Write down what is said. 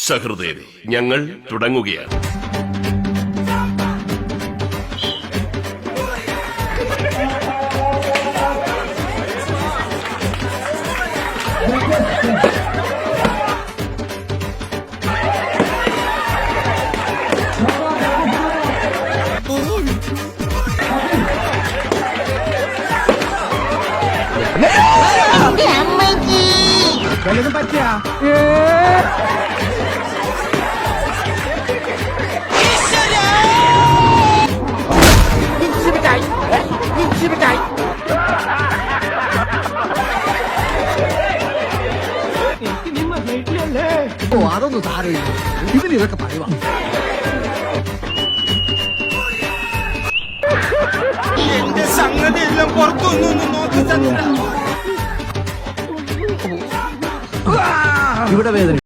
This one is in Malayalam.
സഹൃദയരെ, ഞങ്ങൾ തുടങ്ങുകയാണ്. വല്ലതും പറ്റിയാ ഓ അതൊന്നും സാരമില്ല, ഇതൊക്കെ പറയുവാ. എന്റെ സംഗതി എല്ലാം പുറത്തൊന്നും നോക്കി ഇവിടെ വേദന